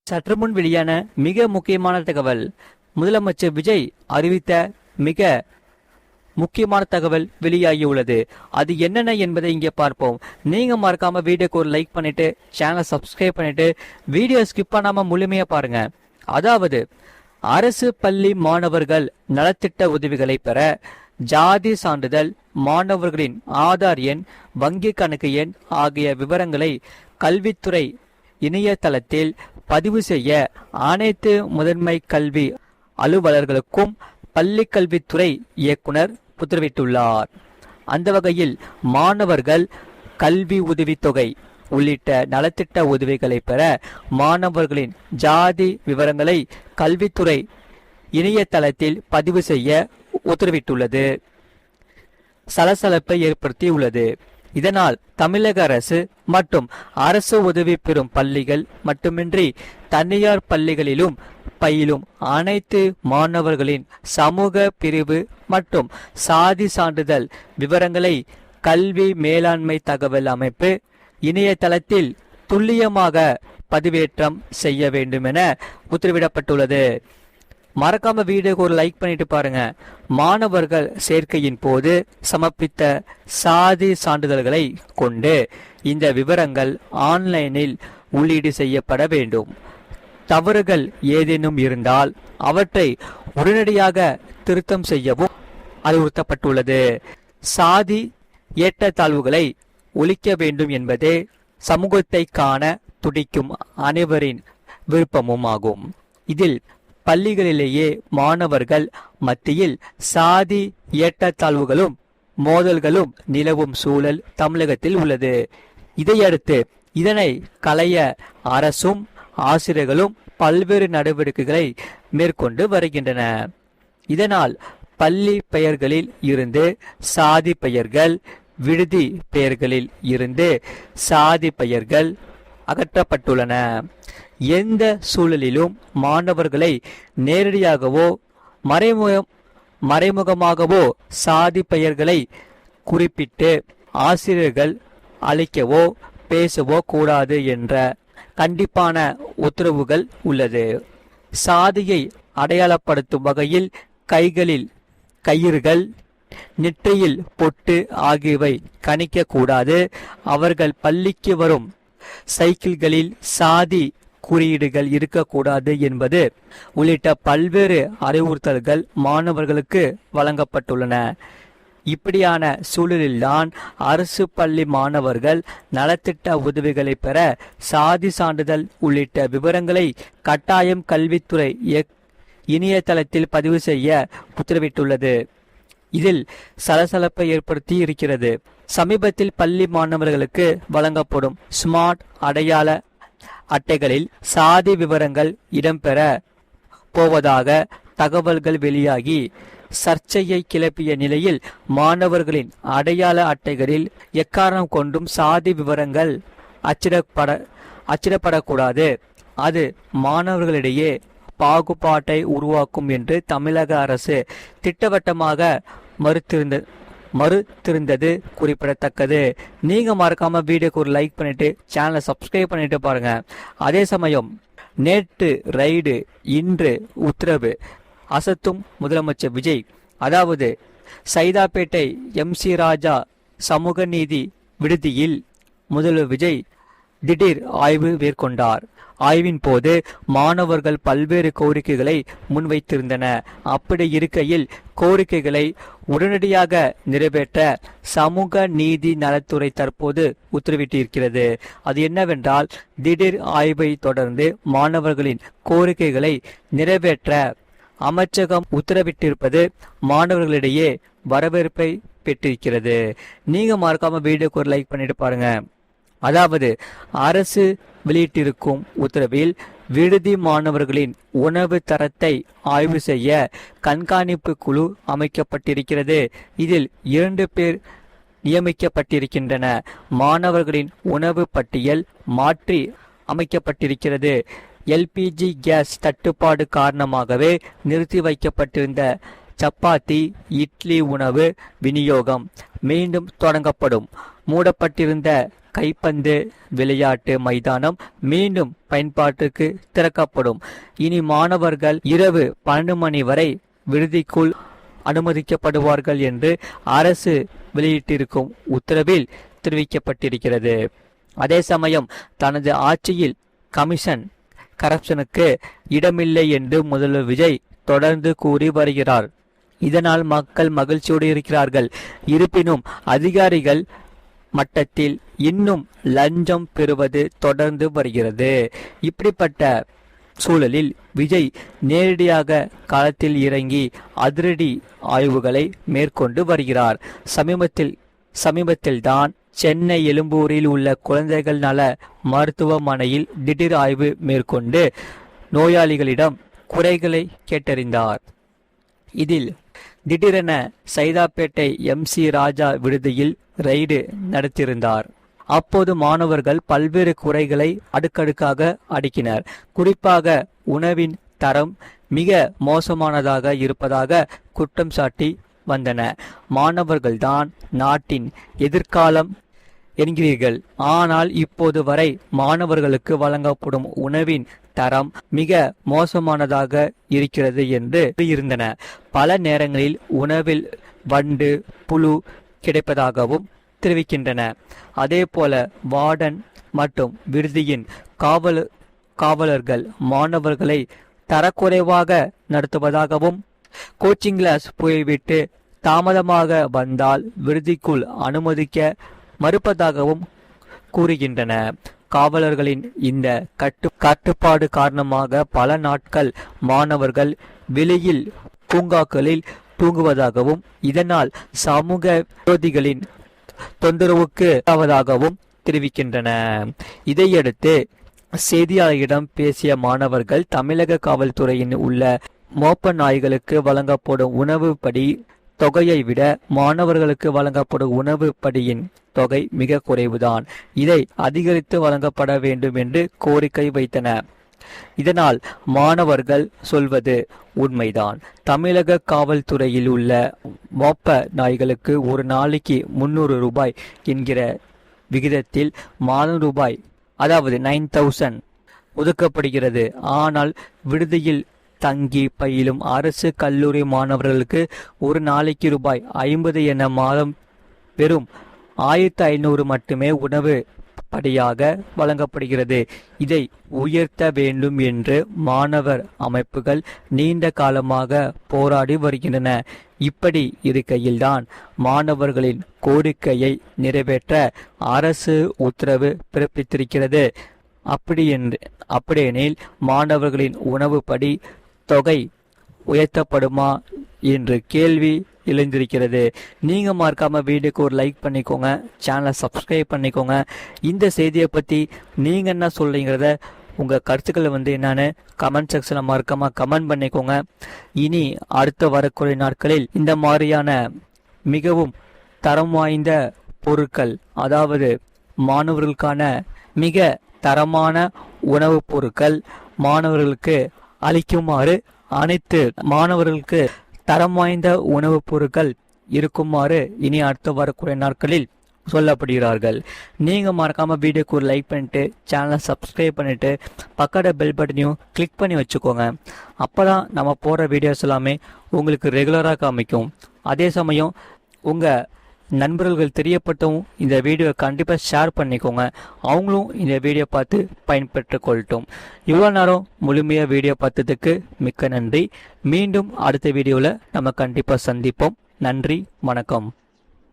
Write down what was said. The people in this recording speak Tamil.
சற்று முன் வெளியான மிக முக்கியமான தகவல். முதலமைச்சர் விஜய் அறிவித்த மிக முக்கியமான தகவல் வெளியாகியுள்ளது. அது என்னென்ன என்பதை இங்கே பார்ப்போம். நீங்க மறக்காம வீடியோக்கு ஒரு லைக் பண்ணிட்டு சேனலை சப்ஸ்கிரைப் பண்ணிட்டு வீடியோ ஸ்கிப் பண்ணாம முழுமையா பாருங்க. அதாவது அரசு பள்ளி மாணவர்கள் நலத்திட்ட உதவிகளை பெற ஜாதி சான்றிதழ், மாணவர்களின் ஆதார் எண், வங்கி கணக்கு எண் ஆகிய விவரங்களை கல்வித்துறை இணையதளத்தில் பதிவு செய்ய அனைத்து முதன்மை கல்வி அலுவலர்களுக்கும் பள்ளி கல்வித்துறை இயக்குனர் உத்தரவிட்டுள்ளார். அந்த வகையில் மாணவர்கள் கல்வி உதவித்தொகை உள்ளிட்ட நலத்திட்ட உதவிகளை பெற மாணவர்களின் ஜாதி விவரங்களை கல்வித்துறை இணையதளத்தில் பதிவு செய்ய உத்தரவிட்டுள்ளது. சலசலப்பை ஏற்படுத்தியுள்ளது. இதனால் தமிழக அரசு மற்றும் அரசு உதவி பெறும் பள்ளிகள் மட்டுமின்றி தனியார் பள்ளிகளிலும் பயிலும் அனைத்து மாணவர்களின் சமூக பிரிவு மற்றும் சாதி சான்றிதழ் விவரங்களை கல்வி மேலாண்மை தகவல் அமைப்பு இணையதளத்தில் துல்லியமாக பதிவேற்றம் செய்ய வேண்டும் என உத்தரவிடப்பட்டுள்ளது. மறக்காம வீடியோக்கு ஒரு லைக் பண்ணிட்டு பாருங்க. மாணவர்கள் சேர்க்கையின் போது சமர்ப்பித்த சாதி சான்றிதழ்களை கொண்டு இந்த விவரங்கள் ஆன்லைனில் உள்ளீடு செய்யப்பட வேண்டும். தவறுகள் ஏதேனும் இருந்தால் அவற்றை உடனடியாக திருத்தம் செய்யவும் அறிவுறுத்தப்பட்டுள்ளது. சாதி ஏற்றத்தாழ்வுகளை ஒழிக்க வேண்டும் என்பதே சமூகத்தை காண துடிக்கும் அனைவரின் விருப்பமும் ஆகும். இதில் பள்ளிகளிலேயே மாணவர்கள் மத்தியில் சாதி ஏற்றத்தாழ்வுகளும் மோதல்களும் நிலவும் சூழல் தமிழகத்தில் உள்ளது. இதையடுத்து இதனை களைய அரசும் ஆசிரியர்களும் பல்வேறு நடவடிக்கைகளை மேற்கொண்டு வருகின்றன. இதனால் பள்ளி பெயர்களில் இருந்து சாதி பெயர்கள், விடுதி பெயர்களில் இருந்து சாதி பெயர்கள் அகற்றப்பட்டுள்ளன. எந்த சூழலிலும் மாணவர்களை நேரடியாகவோ மறைமுகமாகவோ சாதி பெயர்களை குறிப்பிட்டு ஆசிரியர்கள் அழைக்கவோ பேசவோ கூடாது என்ற கண்டிப்பான உத்தரவுகள் உள்ளது. சாதியை அடையாளப்படுத்தும் வகையில் கைகளில் கயிறுகள், நெற்றியில் பொட்டு ஆகியவை கணிக்க கூடாது. அவர்கள் பள்ளிக்கு வரும் சைக்கிள்களில் சாதி குறியீடுகள் இருக்கக்கூடாது என்பது உள்ளிட்ட பல்வேறு அறிவுறுத்தல்கள் மாணவர்களுக்கு வழங்கப்பட்டுள்ளன. இப்படியான சூழலில்தான் அரசு பள்ளி மாணவர்கள் நலத்திட்ட உதவிகளை பெற சாதி சான்றிதழ் உள்ளிட்ட விவரங்களை கட்டாயம் கல்வித்துறை இணையதளத்தில் பதிவு செய்ய உத்தரவிட்டுள்ளது. இதில் சலசலப்பை ஏற்படுத்தி இருக்கிறது. சமீபத்தில் பள்ளி மாணவர்களுக்கு வழங்கப்படும் ஸ்மார்ட் அடையாள அட்டைகளில் சாதி விவரங்கள் இடம்பெற போவதாக தகவல்கள் வெளியாகி சர்ச்சையை கிளப்பிய நிலையில் மாணவர்களின் அடையாள அட்டைகளில் எக்காரணம் கொண்டும் சாதி விவரங்கள் அச்சிடப்படக்கூடாது. அது மாணவர்களிடையே பாகுபாட்டை உருவாக்கும் என்று தமிழக அரசு திட்டவட்டமாக மறுத்திருந்தது குறிப்பிடத்தக்கது. நீங்க மறக்காம வீடியோக்கு ஒரு லைக் பண்ணிட்டு சேனலை சப்ஸ்கிரைப் பண்ணிட்டு பாருங்க. அதே சமயம் நேற்று ரைடு, இன்று உத்தரவு அசத்தும் முதலமைச்சர் விஜய். அதாவது சைதாப்பேட்டை MC ராஜா சமூக நீதி விடுதியில் முதல்வர் விஜய் திடீர் ஆய்வு மேற்கொண்டார். ஆய்வின் போது மாணவர்கள் பல்வேறு கோரிக்கைகளை முன்வைத்திருந்தன. அப்படி இருக்கையில் கோரிக்கைகளை உடனடியாக நிறைவேற்ற சமூக நீதி நலத்துறை தற்போது உத்தரவிட்டிருக்கிறது. அது என்னவென்றால், திடீர் ஆய்வை தொடர்ந்து மாணவர்களின் கோரிக்கைகளை நிறைவேற்ற அமைச்சகம் உத்தரவிட்டிருப்பது மாணவர்களிடையே வரவேற்பை பெற்றிருக்கிறது. நீங்க மறக்காம வீடியோக்கு ஒரு லைக் பண்ணிட்டு பாருங்க. அதாவது அரசு வெளியிட்டிருக்கும் உத்தரவில் விடுதி மாணவர்களின் உணவு தரத்தை ஆய்வு செய்ய கண்காணிப்பு குழு அமைக்கப்பட்டிருக்கிறது. இதில் 2 பேர் நியமிக்கப்பட்டிருக்கின்றன. மாணவர்களின் உணவு பட்டியல் மாற்றி அமைக்கப்பட்டிருக்கிறது. LPG கேஸ் தட்டுப்பாடு காரணமாகவே நிறுத்தி வைக்கப்பட்டிருந்த சப்பாத்தி, இட்லி உணவு விநியோகம் மீண்டும் தொடங்கப்படும். மூடப்பட்டிருந்த கைப்பந்து விளையாட்டு மைதானம் மீண்டும் பயன்பாட்டுக்கு திறக்கப்படும். இனி மாணவர்கள் இரவு 12 மணி வரை விடுதிக்குள் அனுமதிக்கப்படுவார்கள் என்று அரசு வெளியிட்டிருக்கும் உத்தரவில் தெரிவிக்கப்பட்டிருக்கிறது. அதே சமயம் தனது ஆட்சியில் கமிஷன் கரப்ஷனுக்கு இடமில்லை என்று முதல்வர் விஜய் தொடர்ந்து கூறி வருகிறார். இதனால் மக்கள் மகிழ்ச்சியோடு இருக்கிறார்கள். இருப்பினும் அதிகாரிகள் மட்டத்தில் இன்னும் லஞ்சம் பெறுவது தொடர்ந்து வருகிறது. இப்படிப்பட்ட சூழலில் விஜய் நேரடியாக களத்தில் இறங்கி அதிரடி ஆய்வுகளை மேற்கொண்டு வருகிறார். சமீபத்தில் தான் சென்னை எழும்பூரில் உள்ள குழந்தைகள் நல மருத்துவமனையில் திடீர் ஆய்வு மேற்கொண்டு நோயாளிகளிடம் குறைகளை கேட்டறிந்தார். இதில் திடீரென சைதாப்பேட்டை MC ராஜா விடுதியில் ரெய்டு நடத்தியிருந்தார். அப்போது மாணவர்கள் பல்வேறு குறைகளை அடுக்கடுக்காக அடுக்கினர். குறிப்பாக உணவின் தரம் மிக மோசமானதாக இருப்பதாக குற்றம் சாட்டி வந்தன. மாணவர்கள்தான் நாட்டின் எதிர்காலம் என்கிறீர்கள், ஆனால் இப்போது வரை மாணவர்களுக்கு வழங்கப்படும் உணவின் தரம் மிக மோசமானதாக இருக்கிறது என்று இருந்தன. பல நேரங்களில் உணவில் வண்டு புழு கிடைப்பதாகவும் தெரிவிக்கின்றன. அதே போல வார்டன் மற்றும் விடுதியின் காவலர்கள் மாணவர்களை தரக்குறைவாக நடத்துவதாகவும், கோச்சிங் கிளாஸ் போய்விட்டு தாமதமாக வந்தால் விடுதிக்குள் அனுமதிக்க மறுப்பதாகவும் கூறுகின்றன. காவலர்களின் இந்த கட்டுப்பாடு காரணமாக பல நாட்கள் மாணவர்கள் வெளியில் பூங்காக்களில் தூங்குவதாகவும், இதனால் சமூக விரோதிகளின் தொந்தரவுக்கு ஆவதாகவும் தெரிவிக்கின்றன. இதையடுத்து செய்தியாளர்களிடம் பேசிய மாணவர்கள் தமிழக காவல்துறையின் உள்ள மோப்ப நாய்களுக்கு வழங்கப்படும் உணவு படி தொகையை விட மாணவர்களுக்கு வழங்கப்படும் உணவு படியின் தொகை மிக குறைவுதான். இதை அதிகரித்து வழங்கப்பட வேண்டும் என்று கோரிக்கை வைத்தனர். இதனால் மாணவர்கள் சொல்வது உண்மைதான். தமிழக காவல்துறையில் உள்ள மோப்ப நாய்களுக்கு ஒரு நாளைக்கு 300 ரூபாய் என்கிற விகிதத்தில் மாதம் ரூபாய், அதாவது 9000 ஒதுக்கப்படுகிறது. ஆனால் விடுதியில் தங்கி பயிலும் அரசு கல்லூரி மாணவர்களுக்கு ஒரு நாளைக்கு ரூபாய் 50 என மாதம் வெறும் 1500 மட்டுமே உணவு படியாக வழங்கப்படுகிறது. இதை உயர்த்த வேண்டும் என்று மாணவர் அமைப்புகள் நீண்ட காலமாக போராடி வருகின்றன. இப்படி இருக்கையில்தான் மாணவர்களின் கோரிக்கையை நிறைவேற்ற அரசு உத்தரவு பிறப்பித்திருக்கிறது. அப்படியெனில் மாணவர்களின் உணவு படி தொகை உயர்த்தப்படுமா என்று கேள்வி எழுந்திருக்கிறது. நீங்க மறக்காம வீடியோக்கு ஒரு லைக் பண்ணிக்கோங்க, சேனலை சப்ஸ்கிரைப் பண்ணிக்கோங்க. இந்த செய்தியை பத்தி நீங்க என்ன சொல்றீங்கிறத உங்க கருத்துக்களை என்னன்னு கமெண்ட் செக்ஷன்ல மறக்காம கமெண்ட் பண்ணிக்கோங்க. இனி அடுத்த வரக்கூடிய நாட்களில் இந்த மாதிரியான மிகவும் தரம் வாய்ந்த பொருட்கள், அதாவது மாணவர்களுக்கான மிக தரமான உணவுப் பொருட்கள் மாணவர்களுக்கு அளிக்குமாறு, அனைத்து மாணவர்களுக்கு தரம் வாய்ந்த உணவுப் பொருட்கள் இருக்குமாறு இனி அடுத்து வரக்கூடிய நாட்களில் சொல்லப்படுகிறார்கள். நீங்க மறக்காம வீடியோக்கு ஒரு லைக் பண்ணிட்டு சேனலை சப்ஸ்கிரைப் பண்ணிட்டு பக்கத்துல பெல் பட்டனையும் கிளிக் பண்ணி வச்சுக்கோங்க. அப்பதான் நம்ம போடுற வீடியோஸ் எல்லாமே உங்களுக்கு ரெகுலராக காமிக்கும். அதே சமயம் உங்க நண்பர்கள் தெரியப்பட்டவும் இந்த வீடியோ கண்டிப்பாக ஷேர் பண்ணிக்கோங்க. அவங்களும் இந்த வீடியோ பார்த்து பயன்பெற்று கொள்ளட்டும். இவ்வளோ நேரம் முழுமையாக வீடியோ பார்த்ததுக்கு மிக்க நன்றி. மீண்டும் அடுத்த வீடியோவில் நம்ம கண்டிப்பாக சந்திப்போம். நன்றி, வணக்கம்.